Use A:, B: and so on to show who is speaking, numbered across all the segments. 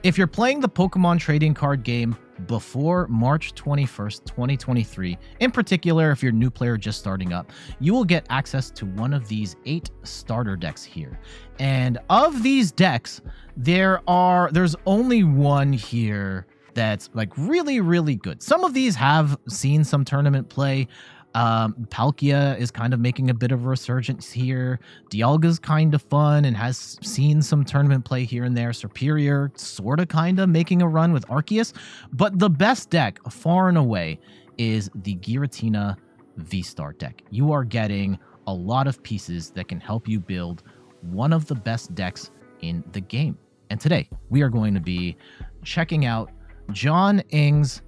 A: If you're playing the Pokemon trading card game before March 21st, 2023, in particular, if you're a new player just starting up, you will get access to one of these 8 starter decks here. And of these decks, there's only one here that's like really good. Some of these have seen some tournament play. Palkia is kind of making a bit of a resurgence here. Dialga's kind of fun and has seen some tournament play here and there. Superior sort of kind of making a run with Arceus. But the best deck, far and away, is the Giratina VSTAR deck. You are getting a lot of pieces that can help you build one of the best decks in the game. And today, we are going to be checking out Jon Eng's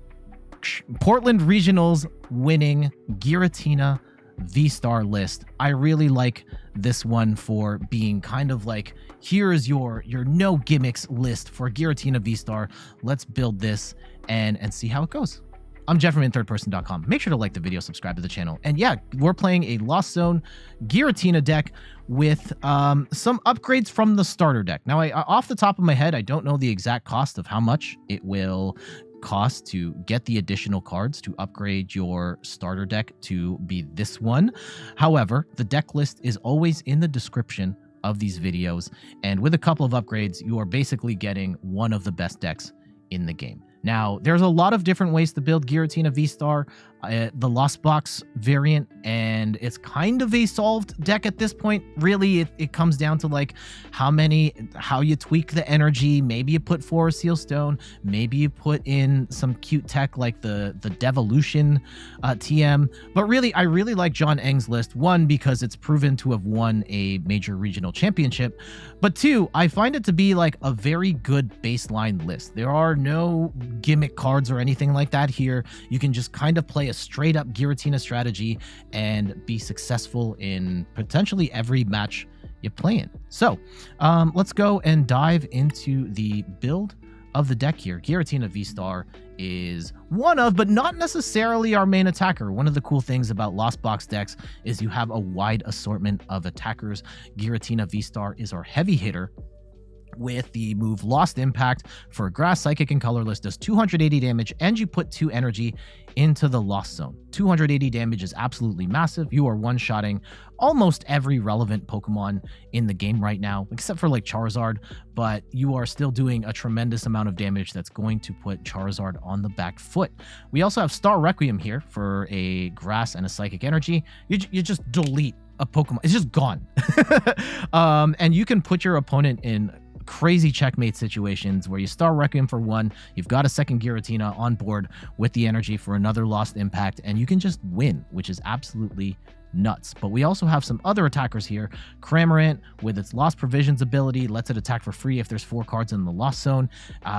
A: Portland Regionals winning Giratina VSTAR list. I really like this one for being kind of like, here is your no gimmicks list for Giratina VSTAR. Let's build this and see how it goes. I'm Jeff from inthirdperson.com. Make sure to like the video, subscribe to the channel. And yeah, we're playing a Lost Zone Giratina deck with some upgrades from the starter deck. Now, off the top of my head, I don't know the exact cost of how much it will cost to get the additional cards to upgrade your starter deck to be this one. However, the deck list is always in the description of these videos, and with a couple of upgrades, you are basically getting one of the best decks in the game. Now, there's a lot of different ways to build Giratina VSTAR, the Lost Box variant, and it's kind of a solved deck at this point. Really, it comes down to like how you tweak the energy. Maybe you put Forest Seal Stone, maybe you put in some cute tech like the Devolution TM. But really, I really like Jon Eng's list. One, because it's proven to have won a major regional championship, but two, I find it to be like a very good baseline list. There are no gimmick cards or anything like that here. You can just kind of play a straight up Giratina strategy and be successful in potentially every match you play in. So let's go and dive into the build of the deck here. Giratina VSTAR is one of, but not necessarily our main attacker. One of the cool things about Lost Box decks is you have a wide assortment of attackers. Giratina VSTAR is our heavy hitter with the move Lost Impact for Grass, Psychic, and Colorless, does 280 damage, and you put 2 energy into the Lost Zone. 280 damage is absolutely massive. You are one-shotting almost every relevant Pokemon in the game right now, except for like Charizard, but you are still doing a tremendous amount of damage that's going to put Charizard on the back foot. We also have Star Requiem here for a Grass and a Psychic Energy. You just delete a Pokemon. It's just gone. And you can put your opponent in crazy checkmate situations where you Star Requiem for 1, you've got a second Giratina on board with the energy for another Lost Impact, and you can just win, which is absolutely nuts. But we also have some other attackers here. Cramorant, with its Lost Provisions ability, lets it attack for free if there's 4 cards in the Lost Zone.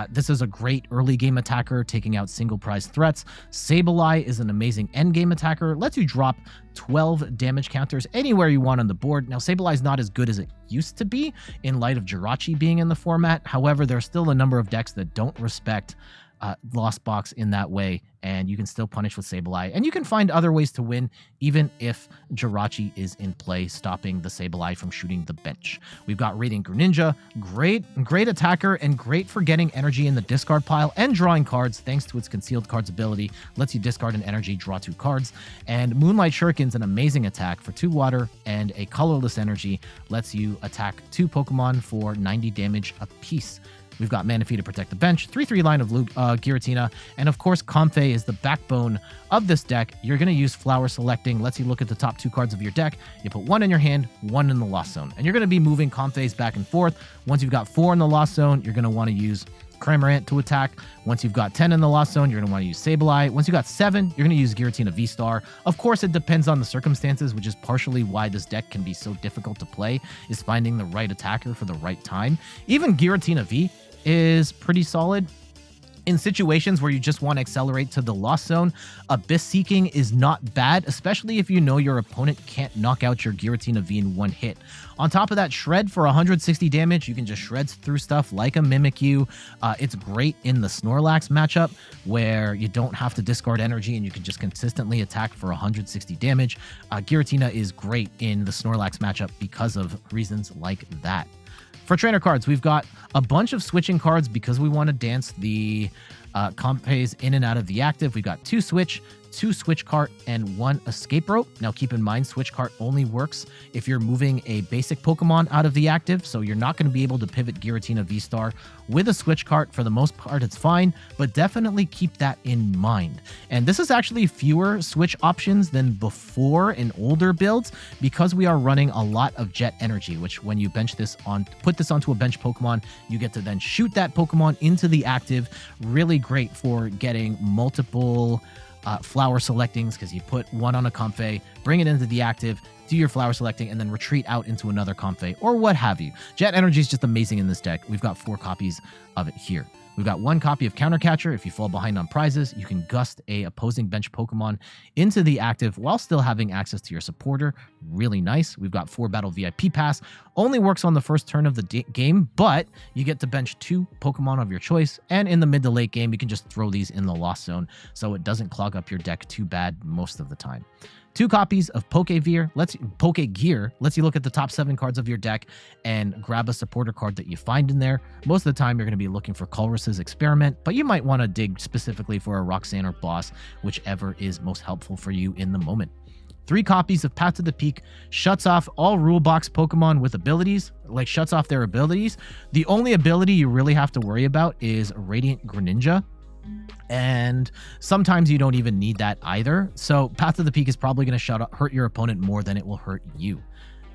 A: This is a great early game attacker, taking out single prize threats. Sableye is an amazing end game attacker, lets you drop 12 damage counters anywhere you want on the board. Now, Sableye is not as good as it used to be in light of Jirachi being in the format. However, there's still a number of decks that don't respect Lost Box in that way, and you can still punish with Sableye, and you can find other ways to win even if Jirachi is in play, stopping the Sableye from shooting the bench. We've got Radiant Greninja, great attacker and great for getting energy in the discard pile and drawing cards thanks to its Concealed Cards ability, lets you discard an energy, draw 2 cards. And Moonlight Shuriken's an amazing attack for 2 water and a colorless energy, lets you attack 2 Pokemon for 90 damage apiece. We've got Manaphy to protect the bench, 3/3 line of Giratina, and of course Comfey is the backbone of this deck. You're going to use Flower Selecting, lets you look at the top 2 cards of your deck. You put 1 in your hand, 1 in the Lost Zone, and you're going to be moving Comfeys back and forth. Once you've got 4 in the Lost Zone, you're going to want to use Cramorant to attack. Once you've got 10 in the Lost Zone, you're going to want to use Sableye. Once you've got 7, you're going to use Giratina VSTAR. Of course, it depends on the circumstances, which is partially why this deck can be so difficult to play, is finding the right attacker for the right time. Even Giratina V is pretty solid in situations where you just want to accelerate to the Lost Zone. Abyss Seeking is not bad, especially if you know your opponent can't knock out your Giratina V in 1 hit. On top of that, Shred for 160 damage. You can just shred through stuff like a Mimikyu. It's great in the Snorlax matchup where you don't have to discard energy and you can just consistently attack for 160 damage. Giratina is great in the Snorlax matchup because of reasons like that. For trainer cards, we've got a bunch of switching cards because we want to dance the Comfeys in and out of the active. We've got 2 Switch, 2 Switch Cart, and 1 Escape Rope. Now keep in mind, Switch Cart only works if you're moving a basic Pokemon out of the active, so you're not going to be able to pivot Giratina VSTAR with a Switch Cart. For the most part, it's fine, but definitely keep that in mind. And this is actually fewer Switch options than before in older builds because we are running a lot of Jet Energy, which when you put this onto a bench Pokemon, you get to then shoot that Pokemon into the active. Really great for getting multiple flower selectings because you put one on a Comfey, bring it into the active, do your flower selecting, and then retreat out into another Comfey or what have you. Jet Energy is just amazing in this deck. We've got 4 copies of it here. We've got 1 copy of Counter Catcher. If you fall behind on prizes, you can gust a opposing bench Pokemon into the active while still having access to your supporter. Really nice. We've got 4 Battle VIP Pass. Only works on the first turn of the game, but you get to bench 2 Pokemon of your choice. And in the mid to late game, you can just throw these in the Lost Zone so it doesn't clog up your deck too bad most of the time. 2 copies of Pokégear lets you look at the top 7 cards of your deck and grab a supporter card that you find in there. Most of the time, you're going to be looking for Colress's Experiment, but you might want to dig specifically for a Roxanne or Boss, whichever is most helpful for you in the moment. 3 copies of Path to the Peak shuts off all rule box Pokemon with abilities, shuts off their abilities. The only ability you really have to worry about is Radiant Greninja. And sometimes you don't even need that either. So Path to the Peak is probably going to hurt your opponent more than it will hurt you.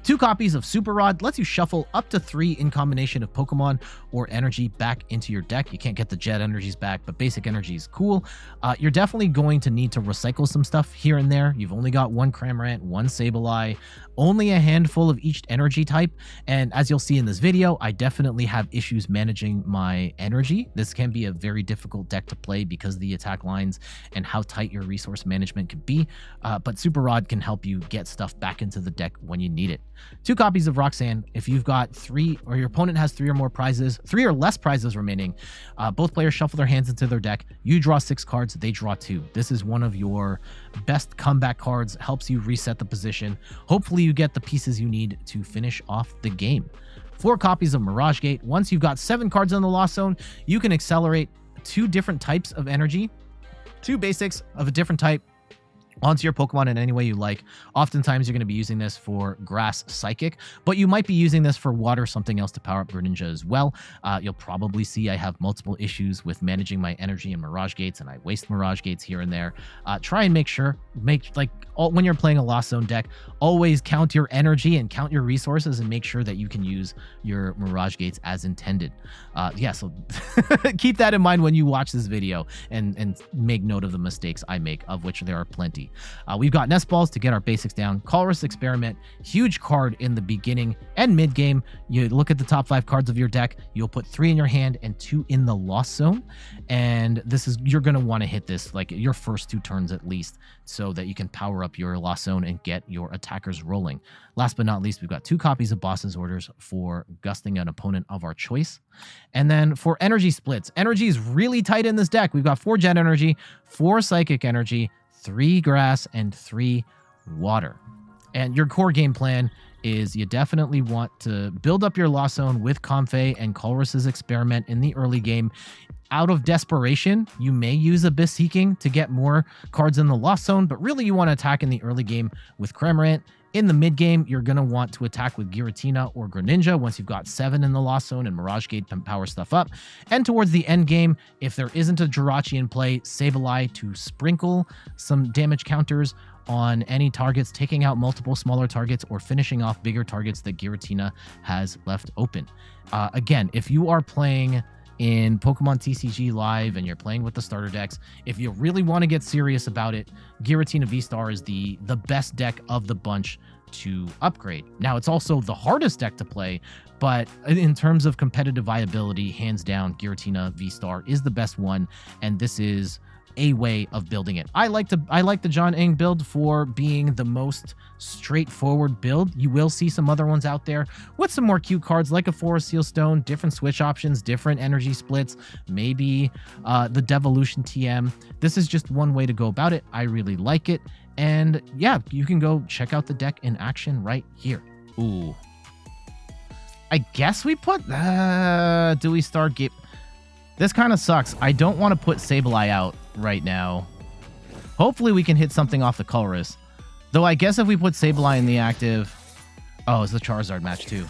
A: 2 copies of Super Rod lets you shuffle up to 3 in combination of Pokemon or energy back into your deck. You can't get the Jet Energies back, but basic energy is cool. You're definitely going to need to recycle some stuff here and there. You've only got 1 Cramorant, 1 Sableye, only a handful of each energy type. And as you'll see in this video, I definitely have issues managing my energy. This can be a very difficult deck to play because of the attack lines and how tight your resource management can be. But Super Rod can help you get stuff back into the deck when you need it. 2 copies of Roxanne. If you've got 3 or your opponent has 3 or more prizes, 3 or less prizes remaining, both players shuffle their hands into their deck. You draw 6 cards, they draw 2. This is one of your best comeback cards, helps you reset the position. Hopefully you get the pieces you need to finish off the game. 4 copies of Mirage Gate. Once you've got 7 cards in the Lost Zone, you can accelerate 2 different types of energy, 2 basics of a different type, onto your Pokemon in any way you like. Oftentimes, you're going to be using this for Grass Psychic, but you might be using this for Water, something else to power up Greninja as well. You'll probably see I have multiple issues with managing my energy in Mirage Gates, and I waste Mirage Gates here and there. Try and when you're playing a Lost Zone deck, always count your energy and count your resources and make sure that you can use your Mirage Gates as intended. So keep that in mind when you watch this video and make note of the mistakes I make, of which there are plenty. We've got Nest Balls to get our basics down. Colress Experiment, huge card in the beginning and mid game. You look at the top 5 cards of your deck. You'll put 3 in your hand and 2 in the Lost Zone. And you're going to want to hit this your first 2 turns at least, so that you can power up your Lost Zone and get your attackers rolling. Last but not least, we've got 2 copies of Boss's Orders for gusting an opponent of our choice. And then for energy splits, energy is really tight in this deck. We've got 4 Jet Energy, 4 Psychic Energy, 3 Grass, and 3 Water. And your core game plan is you definitely want to build up your Lost Zone with Comfey and Colress's Experiment in the early game. Out of desperation, you may use Abyss Seeking to get more cards in the Lost Zone, but really you want to attack in the early game with Cramorant. In the mid game, you're going to want to attack with Giratina or Greninja once you've got 7 in the Lost Zone and Mirage Gate to power stuff up. And towards the end game, if there isn't a Jirachi in play, Sableye to sprinkle some damage counters on any targets, taking out multiple smaller targets or finishing off bigger targets that Giratina has left open. Again, if you are playing in Pokemon TCG Live and you're playing with the starter decks, if you really want to get serious about it, Giratina VSTAR is the best deck of the bunch to upgrade. Now, it's also the hardest deck to play, but in terms of competitive viability, hands down, Giratina VSTAR is the best one, and this is a way of building it. I like the Jon Eng build for being the most straightforward build. You will see some other ones out there with some more cute cards like a Forest Seal Stone, different switch options, different energy splits, maybe the Devolution TM. This is just one way to go about it. I really like it. And yeah, you can go check out the deck in action right here. Ooh. I guess we put... do we start game... This kind of sucks. I don't want to put Sableye out right now. Hopefully we can hit something off the Colress. Though I guess if we put Sableye in the active... Oh, it's the Charizard match too.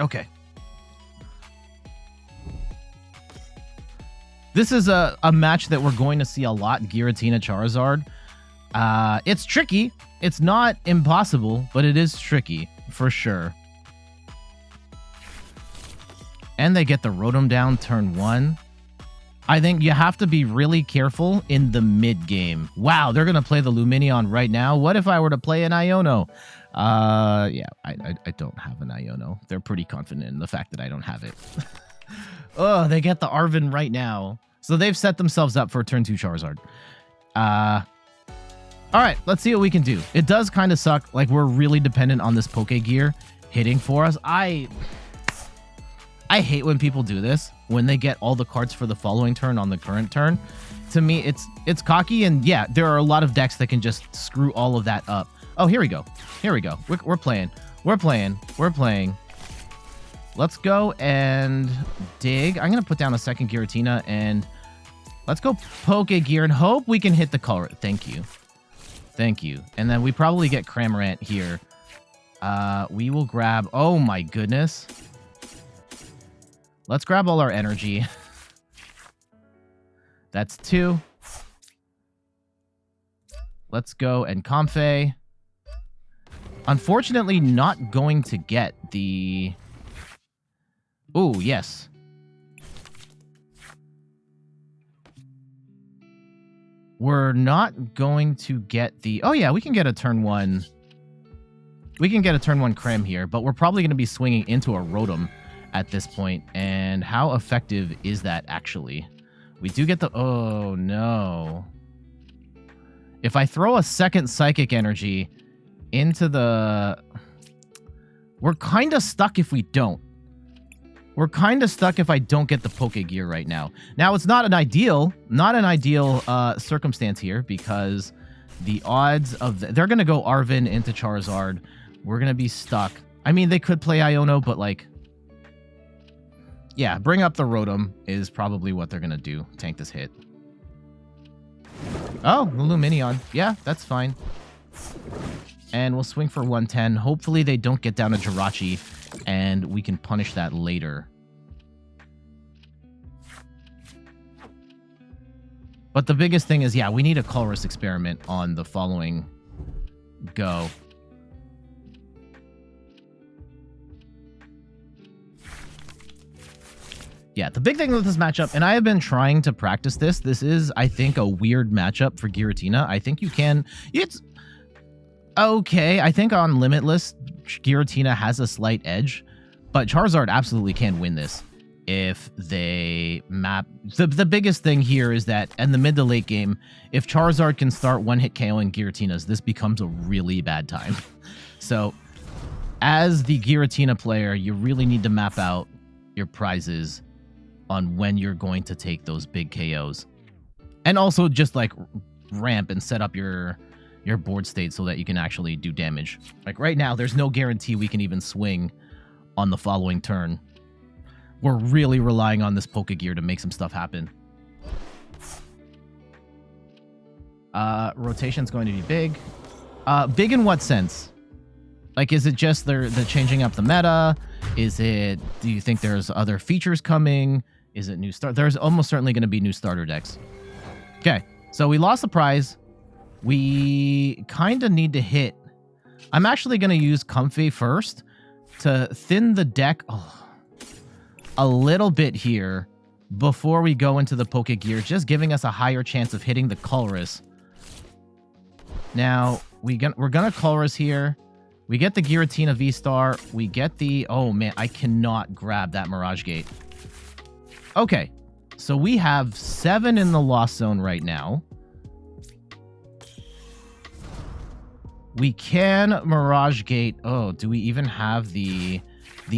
A: Okay. This is a match that we're going to see a lot, Giratina Charizard. It's tricky. It's not impossible, but it is tricky, for sure. And they get the Rotom down turn 1. I think you have to be really careful in the mid game. Wow, they're going to play the Lumineon right now. What if I were to play an Iono? Yeah, I don't have an Iono. They're pretty confident in the fact that I don't have it. Oh, they get the Arven right now. So they've set themselves up for turn 2 Charizard. All right, let's see what we can do. It does kind of suck. Like, we're really dependent on this Pokégear hitting for us. I hate when people do this, when they get all the cards for the following turn on the current turn. To me, it's cocky, and yeah, there are a lot of decks that can just screw all of that up. Oh, here we go. Here we go. We're playing. We're playing. We're playing. Let's go and dig. I'm going to put down a second Giratina, and let's go Pokégear and hope we can hit the Colress. Thank you. Thank you. And then we probably get Cramorant here. We will grab... Oh, my goodness. Let's grab all our energy. That's 2. Let's go and Comfey. Unfortunately, not going to get the... Oh, yes. We're not going to get the... Oh, yeah, we can get a turn 1. We can get a turn 1 Cram here, but we're probably going to be swinging into a Rotom at this point. And how effective is that, actually? We do get the... Oh, no. If I throw a second Psychic Energy into the... We're kind of stuck if we don't. We're kind of stuck if I don't get the Pokégear right now. Now, it's not an ideal circumstance here because the odds of... They're going to go Arven into Charizard. We're going to be stuck. I mean, they could play Iono, but like... Yeah, bring up the Rotom is probably what they're going to do. Tank this hit. Oh, the Lumineon. Yeah, that's fine. And we'll swing for 110. Hopefully they don't get down to Jirachi, and we can punish that later. But the biggest thing is, yeah, we need a Colress experiment on the following go. Yeah, the big thing with this matchup, and I have been trying to practice this. This is, I think, a weird matchup for Giratina. I think you can... It's... Okay, I think on Limitless, Giratina has a slight edge, but Charizard absolutely can win this if they map... The biggest thing here is that in the mid to late game, if Charizard can start one-hit KOing Giratinas, this becomes a really bad time. So, as the Giratina player, you really need to map out your prizes on when you're going to take those big KOs. And also just, like, ramp and set up your board state so that you can actually do damage. Like right now, there's no guarantee we can even swing on the following turn. We're really relying on this Pokégear to make some stuff happen. Rotation's going to be big. Big in what sense? Like, is it just they're changing up the meta? Is it, do you think there's other features coming? Is it new start? There's almost certainly going to be new starter decks. Okay, so we lost the prize. We kind of need to hit. I'm actually going to use Comfey first to thin the deck a little bit here before we go into the Pokégear, just giving us a higher chance of hitting the Colress. Now, we're going to Colress here. We get the Giratina VSTAR. We get the... Oh, man, I cannot grab that Mirage Gate. Okay, so we have 7 in the Lost Zone right now. We can Mirage Gate. Oh, do we even have the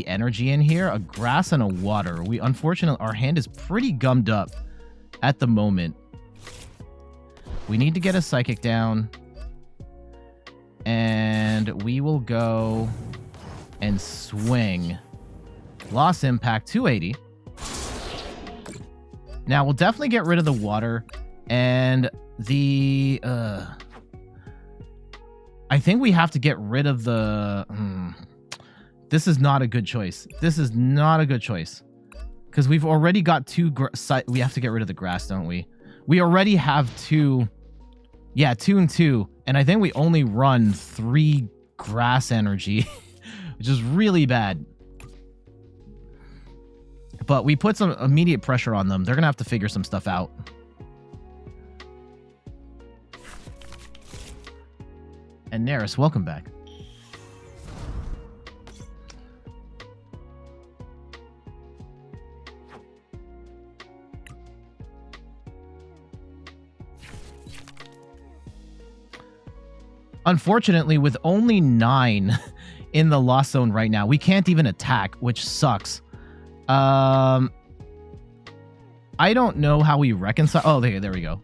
A: energy in here? A grass and a water. We unfortunately, our hand is pretty gummed up at the moment. We need to get a Psychic down. And we will go and swing. Lost impact, 280. Now, we'll definitely get rid of the water. And the... I think we have to get rid of the... This is not a good choice. This is not a good choice. Because we've already got two... We have to get rid of the grass, don't we? We already have two... Yeah, 2 and 2. And I think we only run 3 grass energy. Which is really bad. But we put some immediate pressure on them. They're going to have to figure some stuff out. And Neris, welcome back. Unfortunately, with only 9 in the lost zone right now, we can't even attack, which sucks. I don't know how we reconcile. Oh, there we go.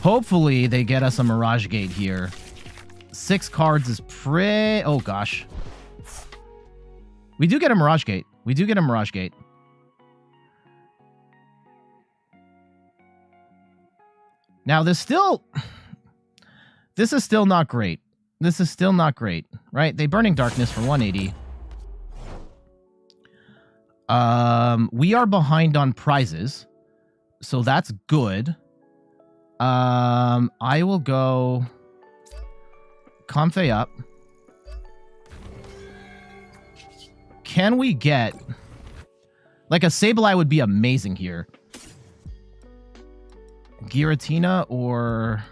A: Hopefully, they get us a Mirage Gate here. 6 cards is pretty... Oh, gosh. We do get a Mirage Gate. We do get a Mirage Gate. Now, this is still not great. This is still not great, right? They Burning Darkness for 180. We are behind on prizes, so that's good. I will go Comfey up. Can we get... Like, a Sableye would be amazing here. Giratina or...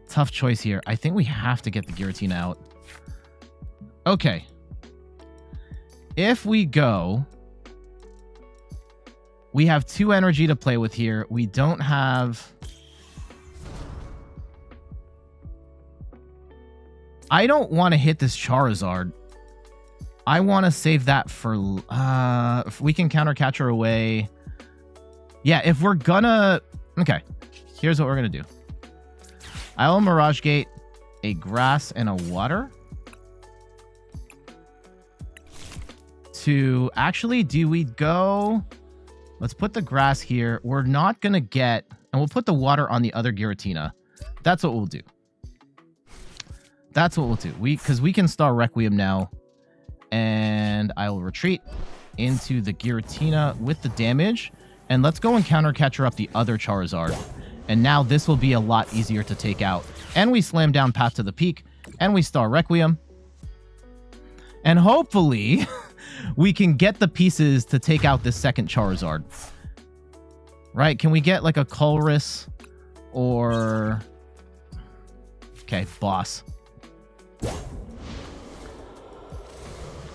A: Tough choice here. I think we have to get the Giratina out. Okay. If we go... We have 2 energy to play with here. We don't have... I don't want to hit this Charizard. I want to save that for... if we can counter Catcher away. Yeah, if we're gonna... Okay. Here's what we're gonna do. I will Mirage Gate a grass and a water. To... Actually, do we go... Let's put the grass here. We're not going to get... And we'll put the water on the other Giratina. That's what we'll do. That's what we'll do. Because we can Star Requiem now. And I will retreat into the Giratina with the damage. And let's go and counter Catcher up the other Charizard. And now this will be a lot easier to take out. And we slam down Path to the Peak. And we Star Requiem. And hopefully... we can get the pieces to take out this second Charizard. Right? Can we get like a Colress or... Okay, boss.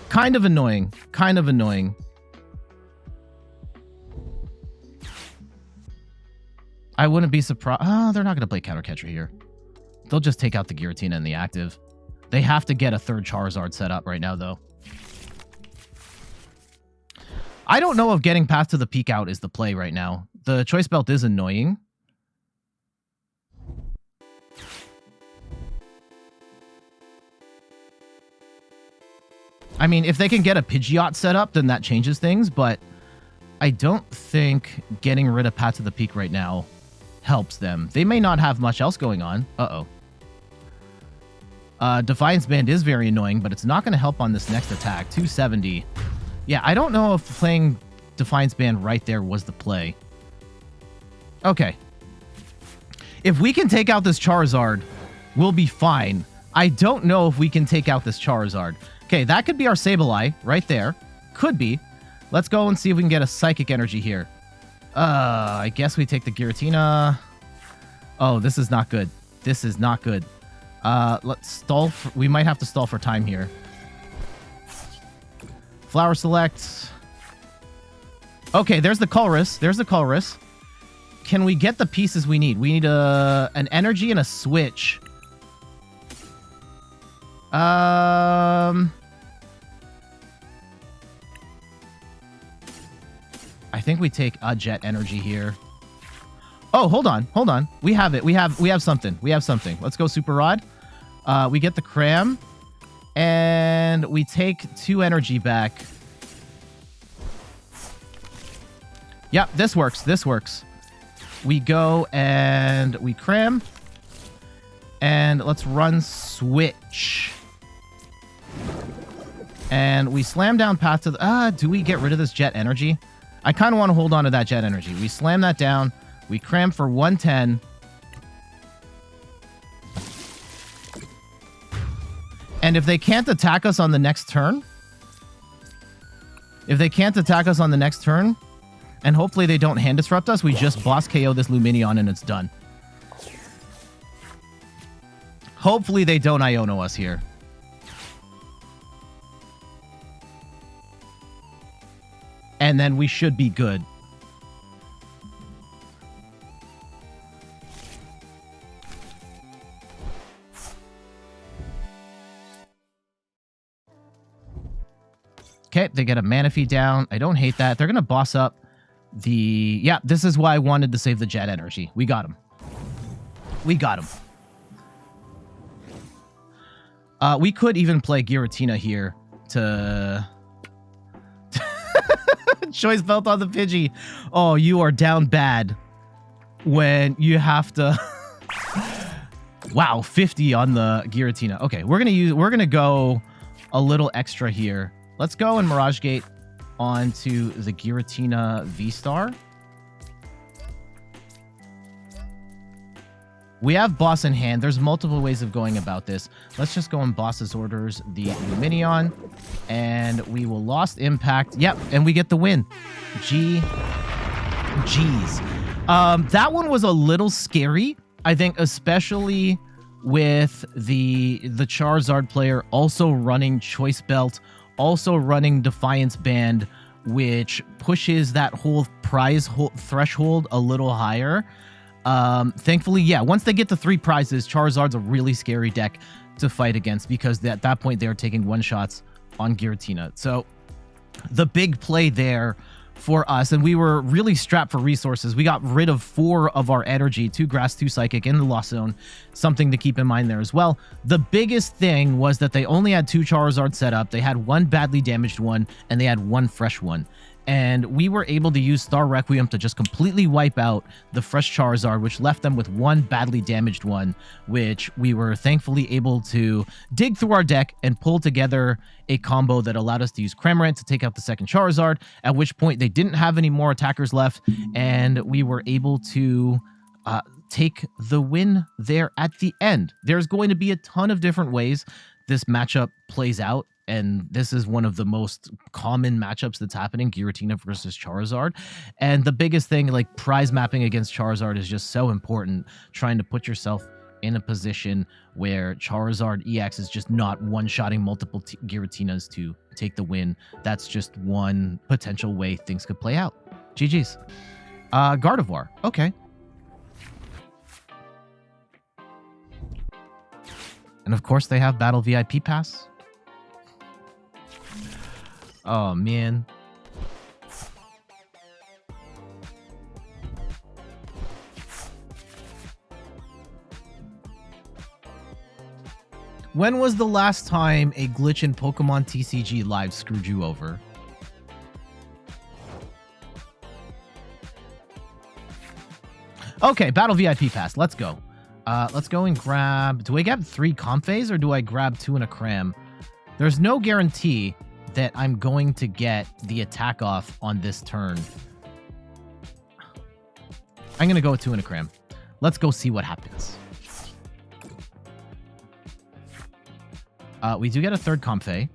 A: Kind of annoying. Kind of annoying. I wouldn't be surprised. Oh, they're not going to play Counter Catcher here. They'll just take out the Giratina and the active. They have to get a third Charizard set up right now, though. I don't know if getting Path to the Peak out is the play right now. The Choice Belt is annoying. I mean, if they can get a Pidgeot set up, then that changes things, but I don't think getting rid of Path to the Peak right now helps them. They may not have much else going on. Uh-oh. Defiance Band is very annoying, but it's not going to help on this next attack. 270. Yeah, I don't know if playing Defiance Band right there was the play. Okay. If we can take out this Charizard, we'll be fine. I don't know if we can take out this Charizard. Okay, that could be our Sableye right there. Could be. Let's go and see if we can get a Psychic Energy here. I guess we take the Giratina. Oh, this is not good. This is not good. Let's stall. We might have to stall for time here. Flower Select. Okay, there's the Colress. There's the Colress. Can we get the pieces we need? We need an energy and a switch. I think we take a Jet Energy here. Oh, hold on. Hold on. We have it. We have something. We have something. Let's go Super Rod. We get the Cram. And And we take 2 energy back. Yep, this works. This works. We go and we cram. And let's run Switch. And we slam down path to the... do we get rid of this jet energy? I kind of want to hold on to that jet energy. We slam that down. We cram for 110. And if they can't attack us on the next turn... If they can't attack us on the next turn... And hopefully they don't hand disrupt us, we just boss KO this Lumineon and it's done. Hopefully they don't Iono us here. And then we should be good. Okay, they get a Manaphy down. I don't hate that. They're going to boss up the... Yeah, this is why I wanted to save the jet energy. We got him. We got him. We could even play Giratina here to... Choice belt on the Pidgey. Oh, you are down bad when you have to... Wow, 50 on the Giratina. Okay, we're gonna go a little extra here. Let's go and Mirage Gate onto the Giratina VSTAR. We have boss in hand. There's multiple ways of going about this. Let's just go and boss's orders the Lumineon. And we will Lost Impact. Yep, and we get the win. G's. That one was a little scary. I think especially with the Charizard player also running Choice Belt, also running Defiance Band, which pushes that whole prize threshold a little higher. Thankfully, yeah, once they get to 3 prizes, Charizard's a really scary deck to fight against because at that point they're taking one-shots on Giratina. So the big play there for us, and we were really strapped for resources. We got rid of 4 of our energy, 2 grass, 2 psychic in the Lost Zone. Something to keep in mind there as well. The biggest thing was that they only had 2 Charizard set up. They had 1 badly damaged one, and they had 1 fresh one. And we were able to use Star Requiem to just completely wipe out the fresh Charizard, which left them with 1 badly damaged one, which we were thankfully able to dig through our deck and pull together a combo that allowed us to use Cramorant to take out the second Charizard, at which point they didn't have any more attackers left, and we were able to take the win there at the end. There's going to be a ton of different ways this matchup plays out. And this is one of the most common matchups that's happening, Giratina versus Charizard. And the biggest thing, like prize mapping against Charizard is just so important, trying to put yourself in a position where Charizard EX is just not one-shotting multiple Giratinas to take the win. That's just one potential way things could play out. GG's. Gardevoir. Okay. And of course they have Battle VIP Pass. Oh, man. When was the last time a glitch in Pokemon TCG Live screwed you over? Okay, Battle VIP Pass. Let's go. Let's go and grab... Do I grab 3 Comfeys or do I grab 2 in a cram? There's no guarantee that I'm going to get the attack off on this turn. I'm going to go with 2 in a cram. Let's go see what happens. We do get a 3rd Comfey.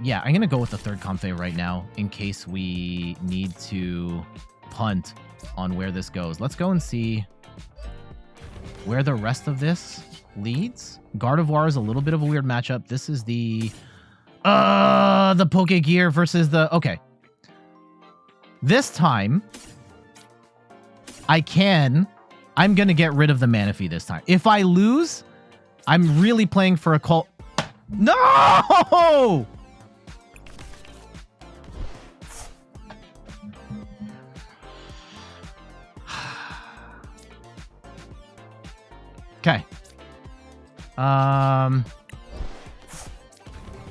A: Yeah, I'm going to go with the 3rd Comfey right now in case we need to punt on where this goes. Let's go and see where the rest of this leads. Gardevoir is a little bit of a weird matchup. This is the Pokégear versus the... Okay. This time, I'm going to get rid of the Manaphy this time. If I lose, I'm really playing for a cult... No! Okay.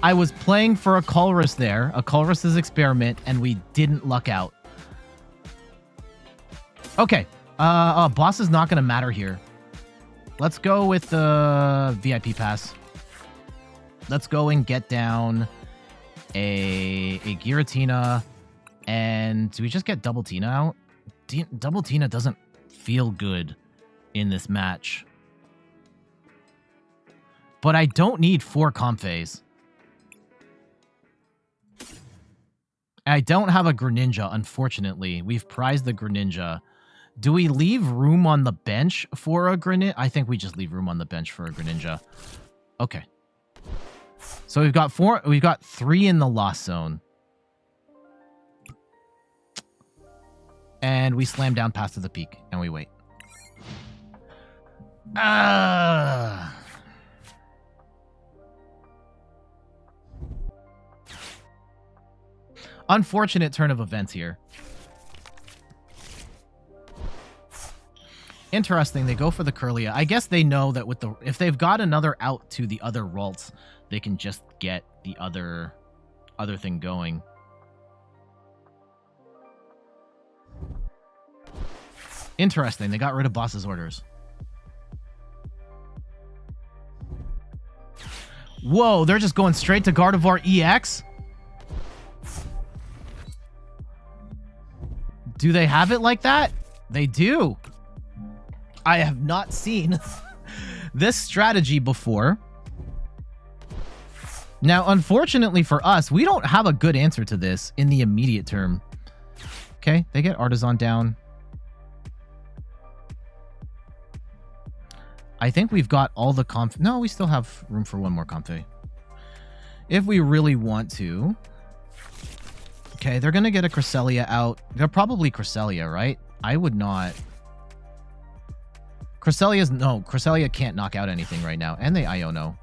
A: I was playing for a Colress there, a Colress's experiment, and we didn't luck out. Okay. Boss is not going to matter here. Let's go with the VIP pass. Let's go and get down a Giratina. And do we just get Double Tina out? Double Tina doesn't feel good in this match. But I don't need 4 Comfeys. I don't have a Greninja, unfortunately. We've prized the Greninja. Do we leave room on the bench for a Greninja? I think we just leave room on the bench for a Greninja. Okay. So we've got 4. We've got 3 in the lost zone. And we slam down past to the peak, and we wait. Unfortunate turn of events here. Interesting, they go for the Kirlia. I guess they know that with the if they've got another out to the other Ralts, they can just get the other thing going. Interesting, they got rid of boss's orders. Whoa, they're just going straight to Gardevoir EX? Do they have it like that? They do. I have not seen this strategy before. Now, unfortunately for us, we don't have a good answer to this in the immediate term. Okay, they get Artisan down. I think we've got all the Comfey. No, we still have room for one more Comfey. If we really want to. Okay, they're going to get a Cresselia out. They're probably Cresselia, right? I would not. Cresselia can't knock out anything right now. And they Iono.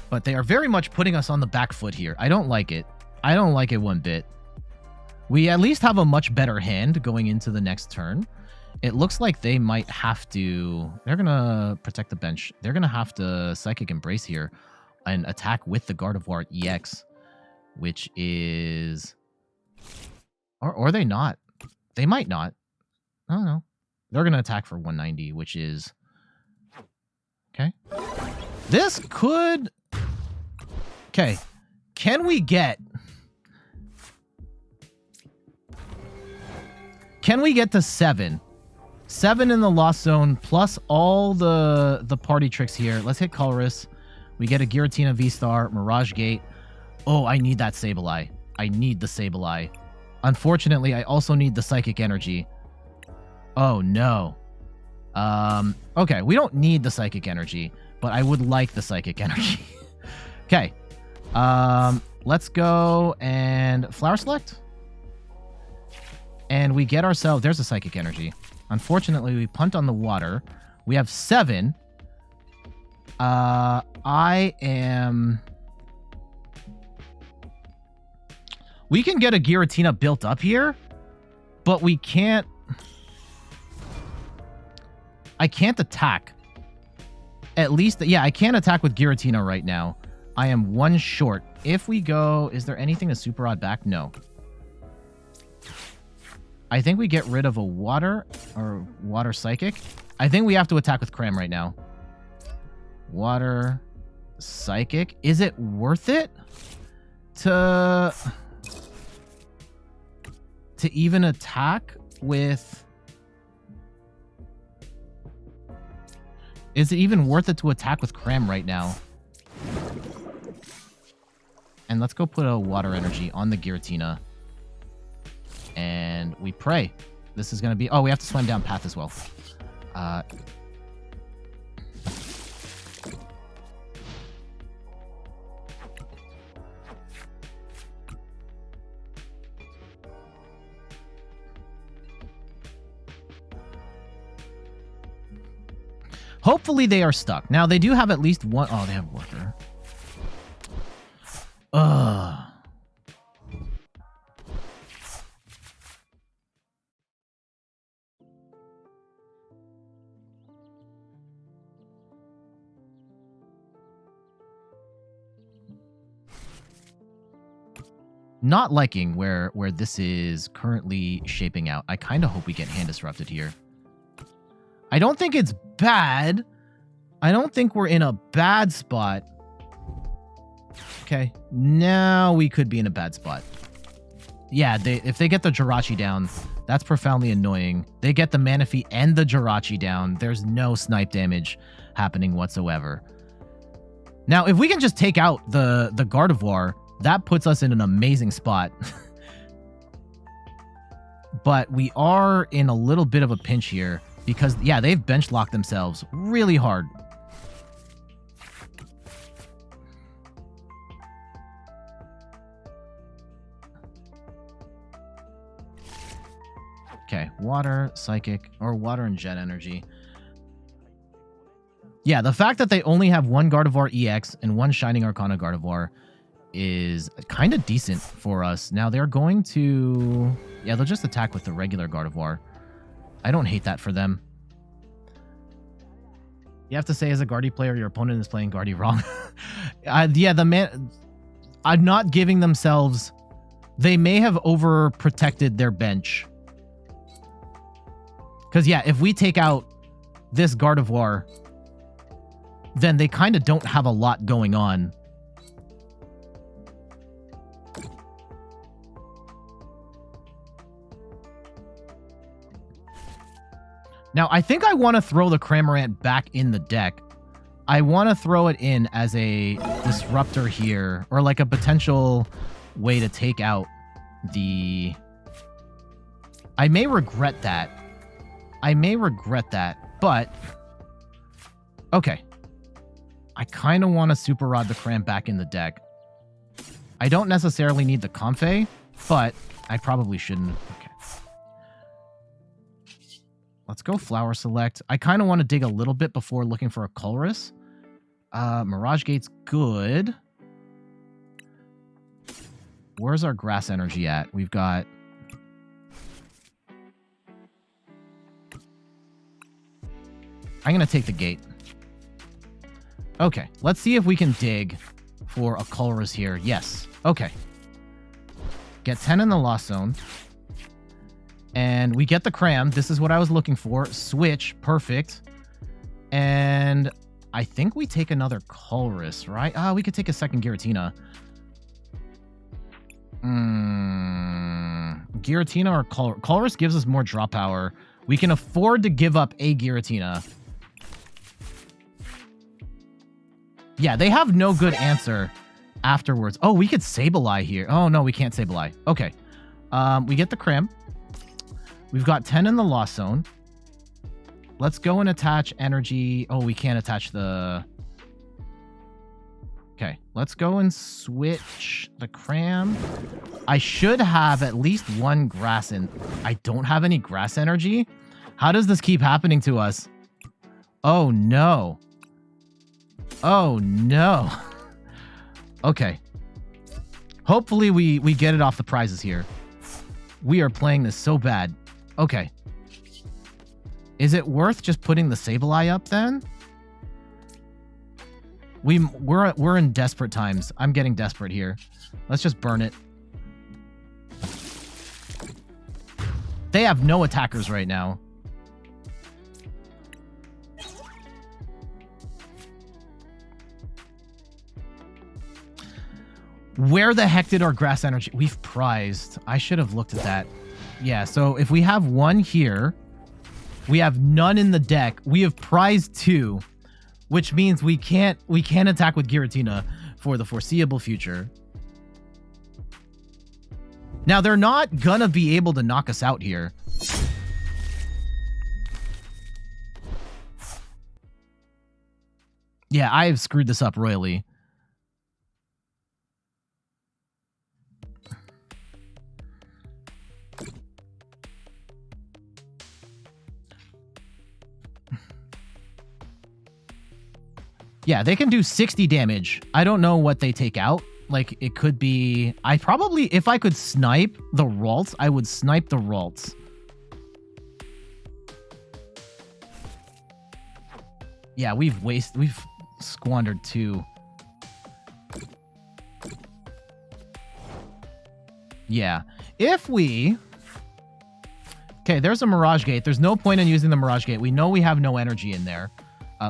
A: But they are very much putting us on the back foot here. I don't like it. I don't like it one bit. We at least have a much better hand going into the next turn. It looks like they might have to... They're going to protect the bench. They're going to have to Psychic Embrace here and attack with the Gardevoir EX, which is... Or they not. They might not. I don't know. They're going to attack for 190, which is... Okay. This could... Okay. Can we get... Can we get to 7? 7 in the Lost Zone, plus all the party tricks here. Let's hit Colress. We get a Giratina VSTAR, Mirage Gate. Oh, I need that Sableye. I need the Sableye. Unfortunately, I also need the Psychic Energy. Oh, no. Okay, we don't need the Psychic Energy, but I would like the Psychic Energy. Okay. Let's go and Flower Select. And we get ourselves... There's a Psychic Energy. Unfortunately, we punt on the water. We have 7. I am... We can get a Giratina built up here, but we can't... I can't attack. At least... Yeah, I can't attack with Giratina right now. I am 1 short. If we go... Is there anything to Super Odd back? No. I think we get rid of a water or water psychic. I think we have to attack with Cram right now. Water psychic. Is it worth it to even attack with... Is it even worth it to attack with Cram right now? And let's go put a water energy on the Giratina. And we pray. This is going to be... Oh, we have to slam down Path as well. Hopefully they are stuck. Now, they do have at least one... Oh, they have Worker. Ugh. Not liking where this is currently shaping out. I kind of hope we get hand disrupted here. I don't think it's bad. I don't think we're in a bad spot. Okay, now we could be in a bad spot. Yeah, if they get the Jirachi down, that's profoundly annoying. They get the Manaphy and the Jirachi down. There's no snipe damage happening whatsoever. Now, if we can just take out the Gardevoir, that puts us in an amazing spot. But we are in a little bit of a pinch here because, yeah, they've bench locked themselves really hard. Okay, water, psychic, or water and jet energy. Yeah, the fact that they only have one Gardevoir EX and one Shining Arcana Gardevoir is kind of decent for us. Now they're going to... Yeah, they'll just attack with the regular Gardevoir. I don't hate that for them. You have to say as a Guardy player, your opponent is playing Guardy wrong. Yeah, I'm not giving themselves... They may have overprotected their bench. Because, yeah, if we take out this Gardevoir, then they kind of don't have a lot going on. Now, I think I want to throw the Cramorant back in the deck. I want to throw it in as a disruptor here, or like a potential way to take out the... I may regret that. But... Okay. I kind of want to Super Rod the Cram back in the deck. I don't necessarily need the Comfey, but I probably shouldn't. Okay. Let's go Flower Select. I kind of want to dig a little bit before looking for a Colress. Mirage Gate's good. Where's our Grass Energy at? We've got... I'm going to take the gate. Okay, let's see if we can dig for a Colress here. Yes. Okay. Get 10 in the Lost Zone. And we get the Cram. This is what I was looking for. Switch. Perfect. And I think we take another Colress, right? We could take a second Giratina. Giratina or Colress gives us more draw power. We can afford to give up a Giratina. Yeah, they have no good answer afterwards. Oh, we could Sableye here. Oh, no, we can't Sableye. Okay. We get the Cram. We've got 10 in the Lost Zone. Let's go and attach energy. Oh, we can't attach the... Okay, let's go and switch the Cram. I should have at least one grass in. I don't have any grass energy. How does this keep happening to us? Oh, no. Oh, no. Okay. Hopefully we get it off the prizes here. We are playing this so bad. Okay. Is it worth just putting the Sableye up then? We're in desperate times. I'm getting desperate here. Let's just burn it. They have no attackers right now. Where the heck did our grass energy... We've prized. I should have looked at that. Yeah, so if we have one here, we have none in the deck. We have prized 2, which means we can't attack with Giratina for the foreseeable future. Now, they're not gonna be able to knock us out here. Yeah, I have screwed this up royally. Yeah, they can do 60 damage. I don't know what they take out. Like, it could be... I probably... If I could snipe the Ralts, I would snipe the Ralts. Yeah, we've squandered 2. Yeah. If we... Okay, there's a Mirage Gate. There's no point in using the Mirage Gate. We know we have no energy in there.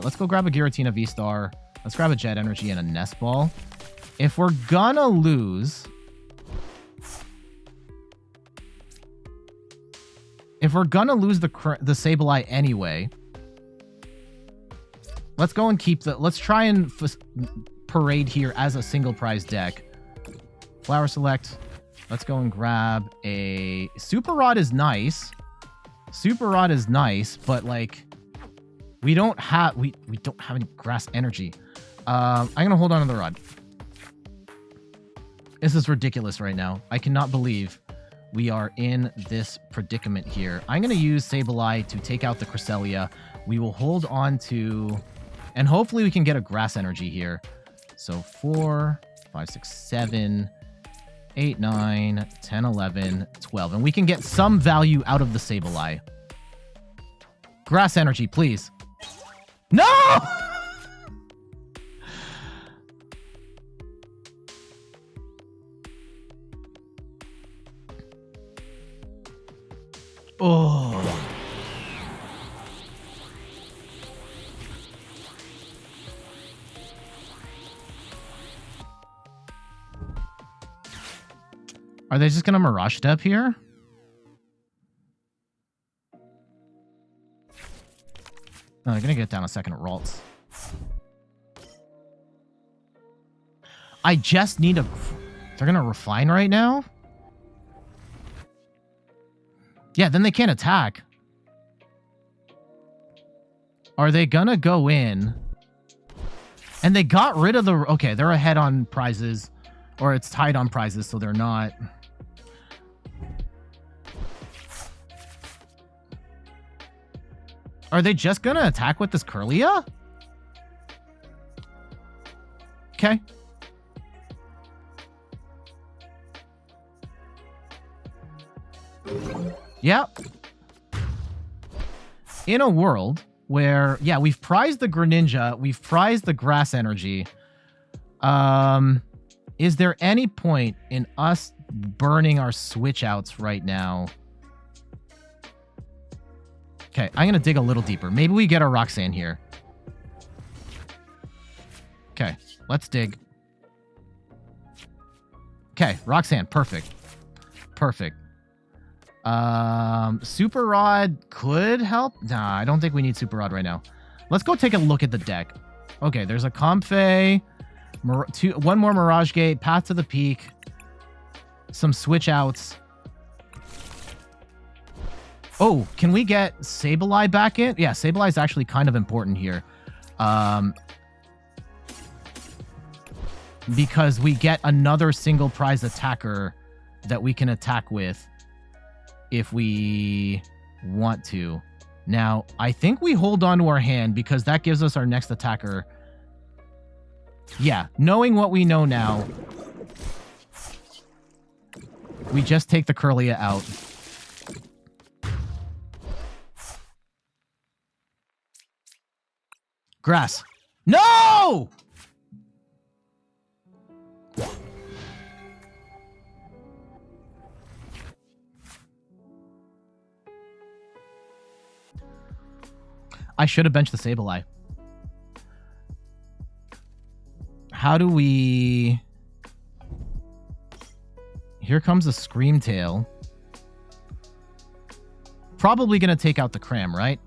A: Let's go grab a Giratina VSTAR. Let's grab a Jet Energy and a Nest Ball. If we're gonna lose... If we're gonna lose the Sableye anyway... Let's go and keep the... Let's try and parade here as a single prize deck. Flower Select. Let's go and grab a... Super Rod is nice. Super Rod is nice, but like... We don't have... We don't have any grass energy. I'm gonna hold on to the Rod. This is ridiculous right now. I cannot believe we are in this predicament here. I'm gonna use Sableye to take out the Cresselia. We will hold on to... And hopefully we can get a grass energy here. So 4, 5, 6, 7, 8, 9, 10, 11, 12. And we can get some value out of the Sableye. Grass energy, please. No! Oh. Are they just going to Mirage Step here? No, they're going to get down a second Ralts. I just need a... They're going to Refine right now? Yeah, then they can't attack. Are they going to go in? And they got rid of the... Okay, they're ahead on prizes. Or it's tied on prizes, so they're not... Are they just gonna attack with this Kirlia? Okay. Yep. In a world where, yeah, we've prized the Greninja, we've prized the grass energy. Is there any point in us burning our switch outs right now? Okay, I'm going to dig a little deeper. Maybe we get a Roxanne here. Okay, let's dig. Okay, Roxanne, perfect. Perfect. Super Rod could help. Nah, I don't think we need Super Rod right now. Let's go take a look at the deck. Okay, there's a Comfey, one more Mirage Gate, Path to the Peak, some switch outs. Oh, can we get Sableye back in? Yeah, Sableye is actually kind of important here. Because we get another single prize attacker that we can attack with if we want to. Now, I think we hold on to our hand because that gives us our next attacker. Yeah, knowing what we know now, we just take the Kirlia out. Grass. No! I should have benched the Sableye. How do we... Here comes a Screamtail. Probably going to take out the Cram, right?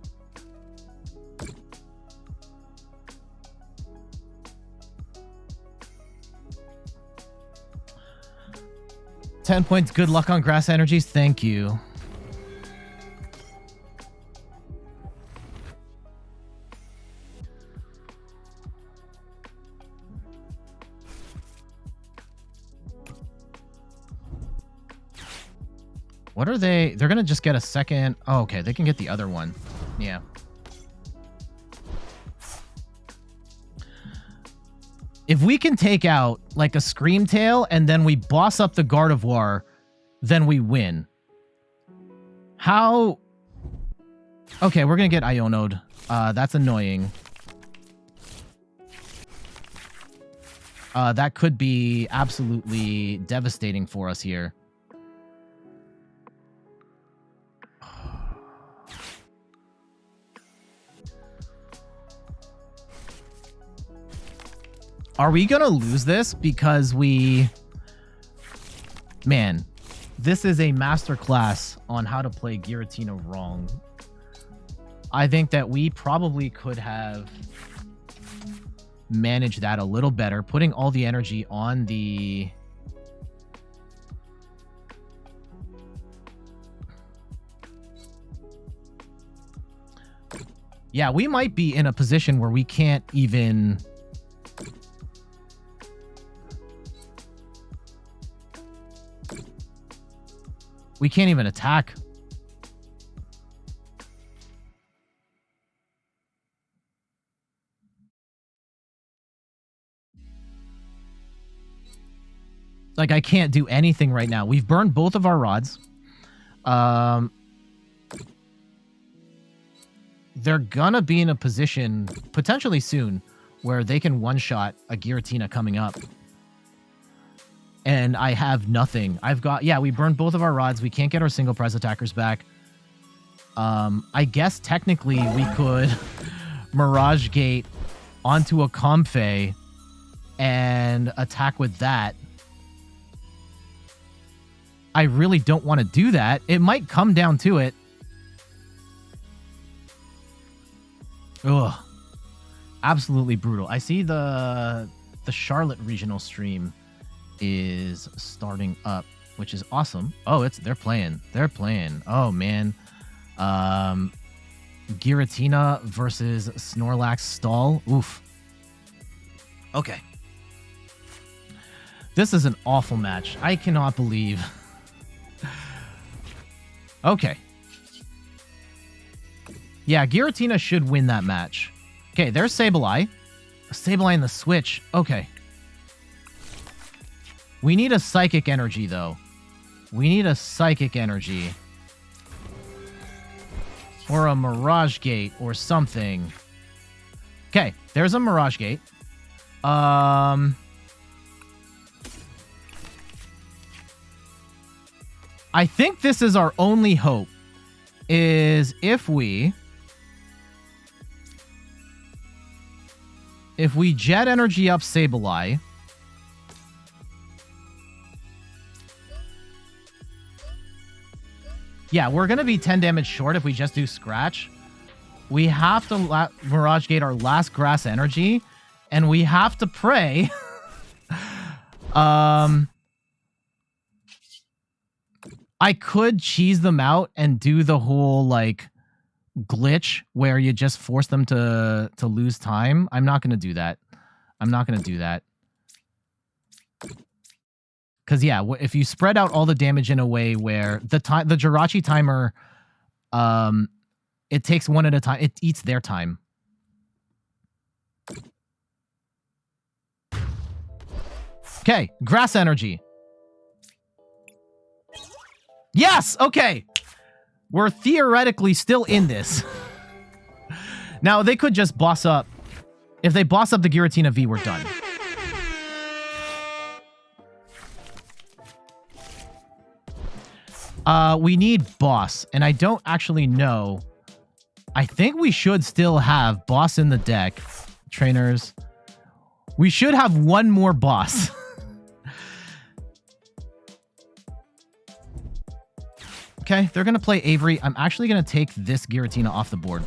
A: $10 points. Good luck on grass energies. Thank you. What are they? They're going to just get a second. Oh, okay. They can get the other one. Yeah. If we can take out like a Screamtail and then we boss up the Gardevoir, then we win. How? Okay, we're going to get Iono'd. That's annoying. That could be absolutely devastating for us here. Are we gonna lose this because we... Man, this is a masterclass on how to play Giratina wrong. I think that we probably could have managed that a little better, putting all the energy on the... Yeah, we might be in a position where we can't even... We can't even attack. Like, I can't do anything right now. We've burned both of our rods. They're gonna be in a position, potentially soon, where they can one-shot a Giratina coming up. And I have nothing. I've got... Yeah, we burned both of our rods. We can't get our single press attackers back. I guess technically we could Mirage Gate onto a Comfey and attack with that. I really don't want to do that. It might come down to it. Ugh. Absolutely brutal. I see the Charlotte regional stream is starting up, which is awesome. Oh, they're playing. They're playing. Oh, man. Giratina versus Snorlax stall. Oof. Okay. This is an awful match. I cannot believe... Okay. Yeah, Giratina should win that match. Okay, there's Sableye. Sableye in the Switch. Okay. We need a Psychic Energy, though. We need a Psychic Energy. Or a Mirage Gate or something. Okay, there's a Mirage Gate. I think this is our only hope, is if we Jet Energy up Sableye, yeah, we're going to be 10 damage short if we just do Scratch. We have to Mirage Gate our last Grass Energy, and we have to pray. I could cheese them out and do the whole, like, glitch where you just force them to lose time. I'm not going to do that. I'm not going to do that. Because, yeah, if you spread out all the damage in a way where the Jirachi timer, it takes one at a time. It eats their time. Okay, Grass Energy. Yes! Okay! We're theoretically still in this. Now, they could just boss up. If they boss up the Giratina V, we're done. We need boss, and I don't actually know. I think we should still have boss in the deck. Trainers. We should have one more boss. Okay, they're going to play Avery. I'm actually going to take this Giratina off the board.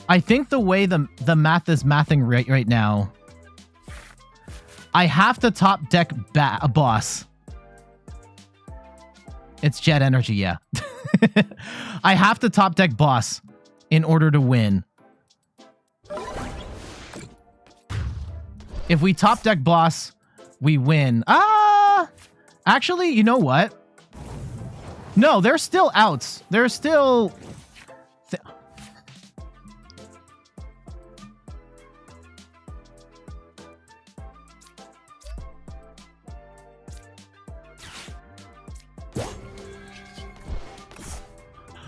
A: I think the way the math is mathing right now, I have to top deck a boss. It's Jet Energy, yeah. I have to top deck boss in order to win. If we top deck boss, we win. Actually, you know what? No, they're still outs. They're still...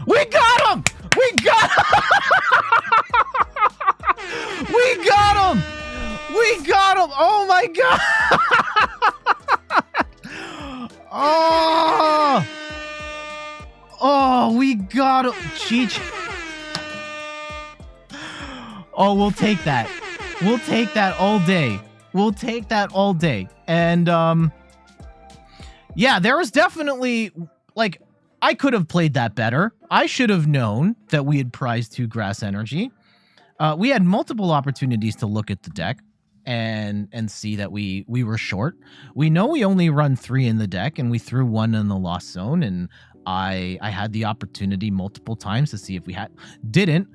A: We got him! We got him! We got him! We got him! Oh my god! Oh! Oh, we got Cheech. Oh, we'll take that. We'll take that all day. We'll take that all day. And yeah, there was definitely, like, I could have played that better. I should have known that we had prized 2 grass energy. We had multiple opportunities to look at the deck and see that we were short. We know we only run 3 in the deck, and we threw 1 in the lost zone, and I had the opportunity multiple times to see if we didn't.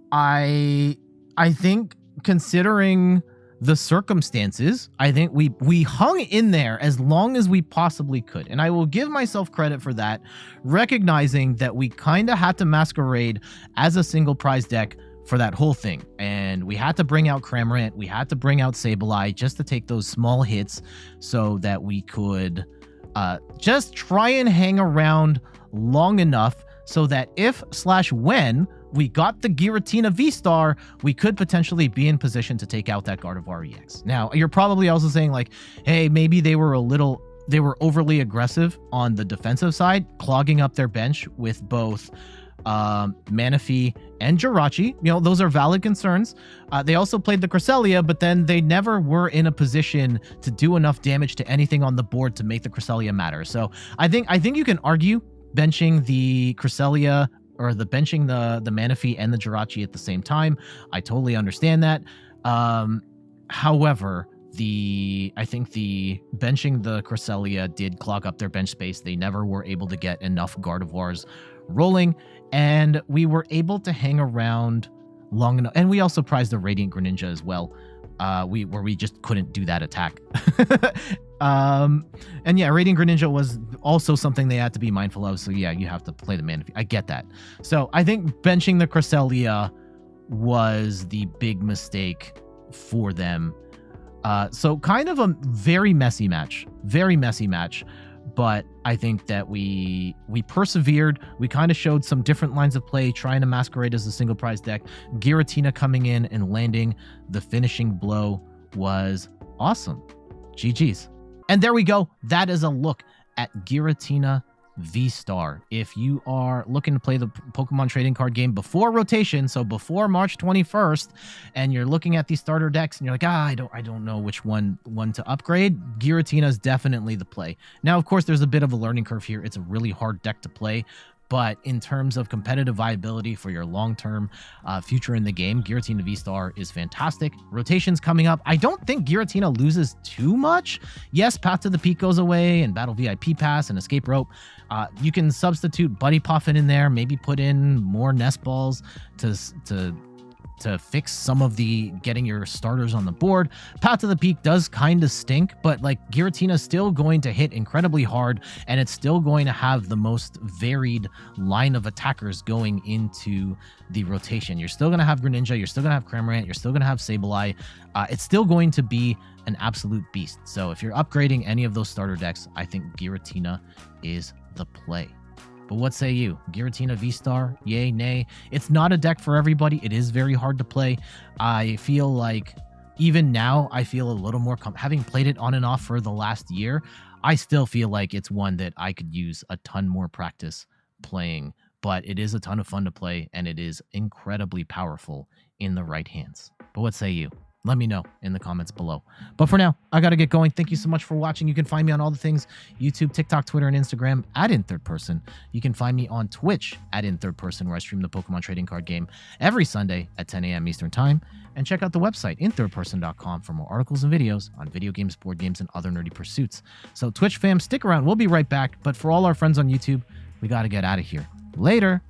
A: I think, considering the circumstances, I think we hung in there as long as we possibly could. And I will give myself credit for that, recognizing that we kind of had to masquerade as a single prize deck for that whole thing. And we had to bring out Cramorant, we had to bring out Sableye just to take those small hits so that we could just try and hang around long enough so that if/when we got the Giratina V-Star, we could potentially be in position to take out that Gardevoir EX. Now, you're probably also saying, like, hey, maybe they were overly aggressive on the defensive side, clogging up their bench with both Manaphy and Jirachi. You know, those are valid concerns. They also played the Cresselia, but then they never were in a position to do enough damage to anything on the board to make the Cresselia matter. So I think you can argue benching the Cresselia or benching the Manaphy and the Jirachi at the same time. I totally understand that. However, I think the benching the Cresselia did clog up their bench space. They never were able to get enough Gardevoirs rolling, and we were able to hang around long enough. And we also prized the Radiant Greninja as well, where we just couldn't do that attack. And yeah, Radiant Greninja was also something they had to be mindful of. So yeah, you have to play the Manaphy. I get that. So I think benching the Cresselia was the big mistake for them. So kind of a very messy match. But I think that we persevered. We kind of showed some different lines of play, trying to masquerade as a single prize deck. Giratina coming in and landing the finishing blow was awesome. GG's. And there we go. That is a look at Giratina V-Star. If you are looking to play the Pokemon trading card game before rotation, so before March 21st, and you're looking at these starter decks and you're like, I don't know which one to upgrade, Giratina is definitely the play. Now, of course, there's a bit of a learning curve here. It's a really hard deck to play, but in terms of competitive viability for your long-term future in the game, Giratina V-Star is fantastic. Rotation's coming up. I don't think Giratina loses too much. Yes, Path to the Peak goes away, and Battle VIP Pass and Escape Rope. You can substitute Buddy Puffin in there, maybe put in more Nest Balls to fix some of the getting your starters on the board. Path to the Peak does kind of stink, but like Giratina is still going to hit incredibly hard, and it's still going to have the most varied line of attackers going into the rotation. You're still going to have Greninja, you're still going to have Cramorant, you're still going to have Sableye. It's still going to be an absolute beast. So if you're upgrading any of those starter decks, I think Giratina is the play. But what say you? Giratina V-Star? Yay, nay? It's not a deck for everybody. It is very hard to play. I feel like even now, I feel a little more... having played it on and off for the last year, I still feel like it's one that I could use a ton more practice playing. But it is a ton of fun to play, and it is incredibly powerful in the right hands. But what say you? Let me know in the comments below. But for now, I got to get going. Thank you so much for watching. You can find me on all the things: YouTube, TikTok, Twitter, and Instagram at @InThirdPerson. You can find me on Twitch at @InThirdPerson, where I stream the Pokemon trading card game every Sunday at 10 a.m. Eastern Time. And check out the website, inthirdperson.com, for more articles and videos on video games, board games, and other nerdy pursuits. So Twitch fam, stick around. We'll be right back. But for all our friends on YouTube, we got to get out of here. Later.